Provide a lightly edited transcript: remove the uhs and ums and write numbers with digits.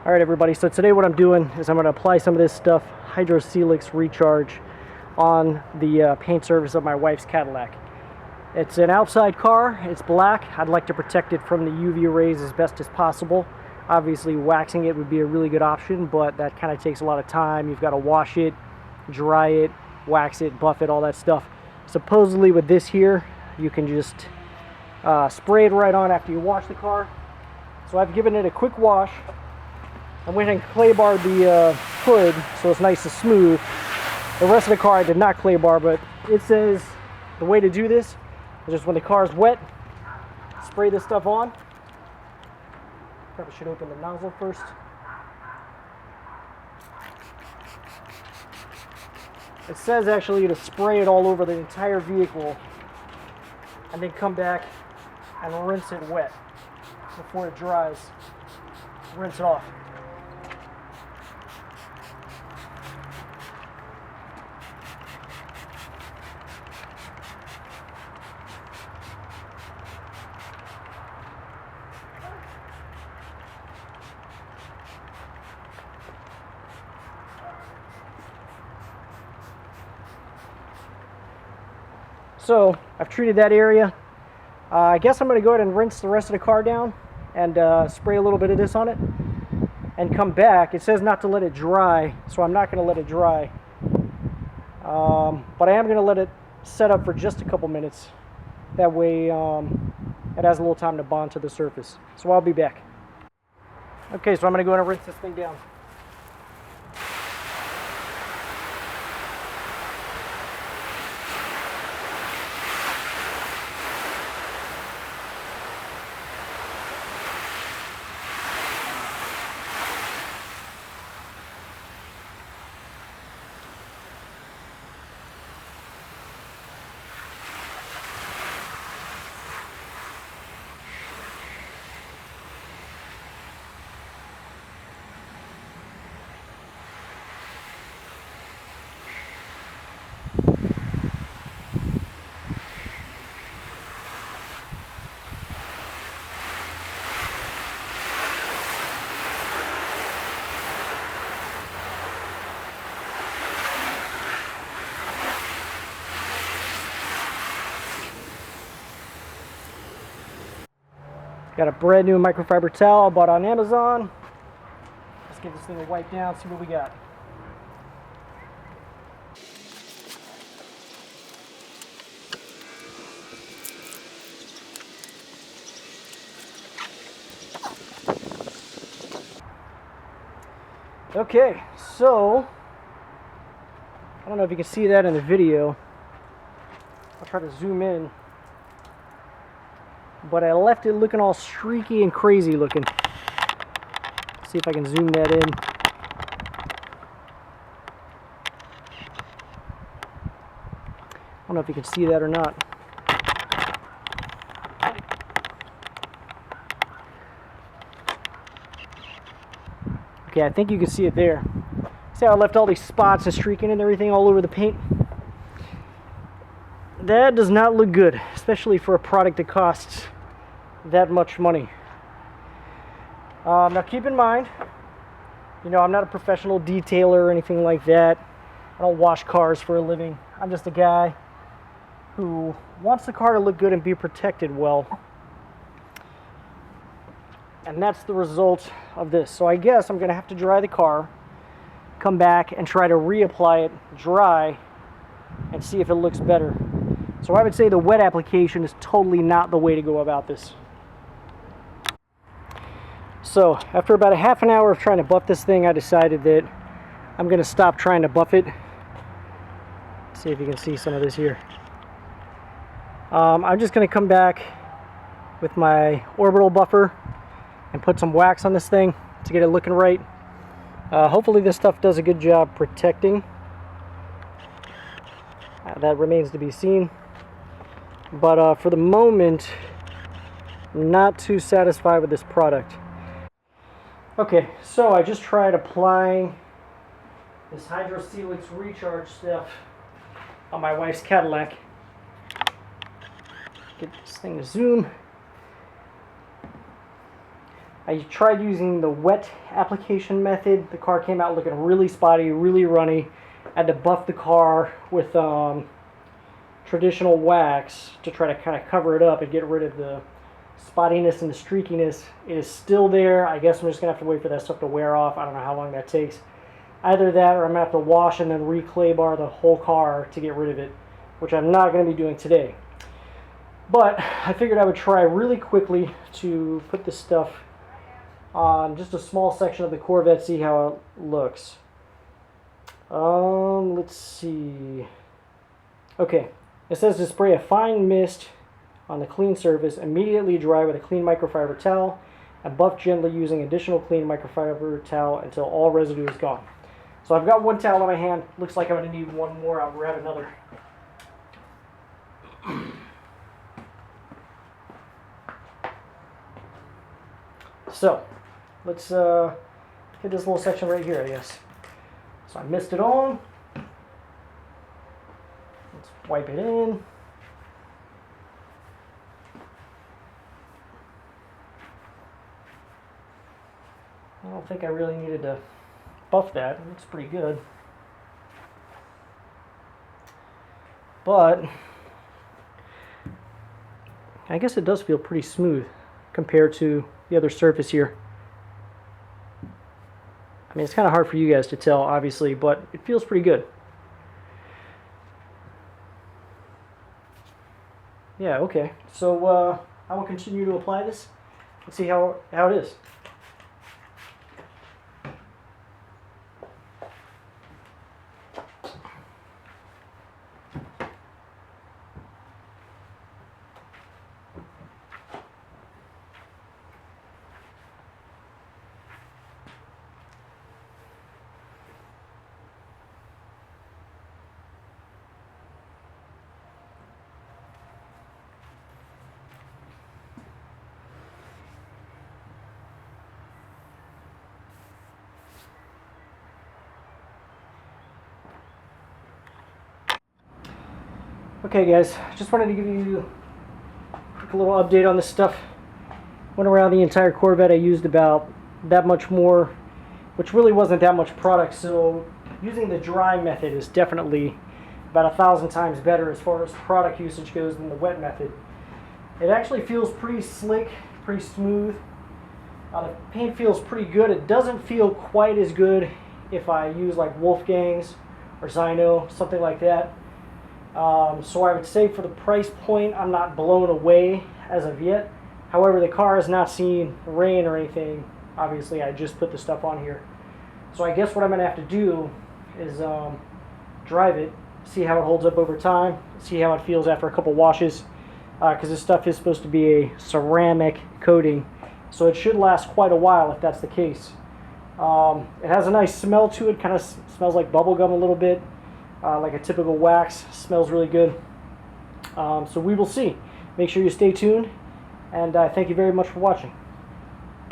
Alright everybody, so today what I'm doing is I'm going to apply some of this stuff, HydroSilex Recharge, on the paint surface of my wife's Cadillac. It's an outside car, it's black. I'd like to protect it from the UV rays as best as possible. Obviously waxing it would be a really good option, but that kind of takes a lot of time. You've got to wash it, dry it, wax it, buff it, all that stuff. Supposedly with this here, you can just spray it right on after you wash the car. So I've given it a quick wash. I went and clay barred the hood so it's nice and smooth. The rest of the car I did not clay bar, but it says the way to do this is just when the car is wet, spray this stuff on. Probably should open the nozzle first. It says actually to spray it all over the entire vehicle and then come back and rinse it wet before it dries. Rinse it off. So I've treated that area. I guess I'm going to go ahead and rinse the rest of the car down and spray a little bit of this on it and come back. It says not to let it dry, so I'm not going to let it dry. But I am going to let it set up for just a couple minutes. That way it has a little time to bond to the surface. So I'll be back. Okay, so I'm going to go ahead and rinse this thing down. Got a brand new microfiber towel I bought on Amazon. Let's give this thing a wipe down, see what we got. Okay, so I don't know if you can see that in the video. I'll try to zoom in. But I left it looking all streaky and crazy looking. Let's see if I can zoom that in. I don't know if you can see that or not. Okay, I think you can see it there. See how I left all these spots and streaking and everything all over the paint? That does not look good, especially for a product that costs that much money. Now keep in mind, you know, I'm not a professional detailer or anything like that. I don't wash cars for a living. I'm just a guy who wants the car to look good and be protected well. And that's the result of this. So I guess I'm going to have to dry the car, come back and try to reapply it dry and see if it looks better. So I would say the wet application is totally not the way to go about this. So after about a half an hour of trying to buff this thing, I decided that I'm going to stop trying to buff it. Let's see if you can see some of this here. I'm just going to come back with my orbital buffer and put some wax on this thing to get it looking right. Hopefully this stuff does a good job protecting. That remains to be seen. But for the moment, not too satisfied with this product. Okay, so I just tried applying this HydroSilex Recharge stuff on my wife's Cadillac. Get this thing to zoom. I tried using the wet application method. The car came out looking really spotty, really runny. I had to buff the car with traditional wax to try to kind of cover it up and get rid of the spottiness and the streakiness. It is still there. I guess I'm just going to have to wait for that stuff to wear off. I don't know how long that takes. Either that or I'm going to have to wash and then re-clay bar the whole car to get rid of it, which I'm not going to be doing today. But I figured I would try really quickly to put this stuff on just a small section of the Corvette, see how it looks. Let's see. Okay, it says to spray a fine mist on the clean surface, immediately dry with a clean microfiber towel, and buff gently using additional clean microfiber towel until all residue is gone. So I've got one towel in my hand. Looks like I'm going to need one more. I'll grab another. So, let's hit this little section right here, I guess. So I mist it on. Let's wipe it in. I don't think I really needed to buff that. It looks pretty good. But I guess it does feel pretty smooth compared to the other surface here. I mean, it's kind of hard for you guys to tell, obviously, but it feels pretty good. Yeah, okay. So I will continue to apply this and see how it is. Okay guys, just wanted to give you a quick little update on this stuff. Went around the entire Corvette. I used about that much more, which really wasn't that much product, so using the dry method is definitely about 1,000 times better as far as product usage goes than the wet method. It actually feels pretty slick, pretty smooth. The paint feels pretty good. It doesn't feel quite as good if I use like Wolfgang's or Zyno, something like that. So I would say for the price point, I'm not blown away as of yet. However, the car has not seen rain or anything. Obviously, I just put the stuff on here. So I guess what I'm going to have to do is drive it, see how it holds up over time, see how it feels after a couple washes, because this stuff is supposed to be a ceramic coating, so it should last quite a while if that's the case. It has a nice smell to it, kind of smells like bubblegum a little bit. Like a typical wax. Smells really good. So we will see. Make sure you stay tuned, and thank you very much for watching.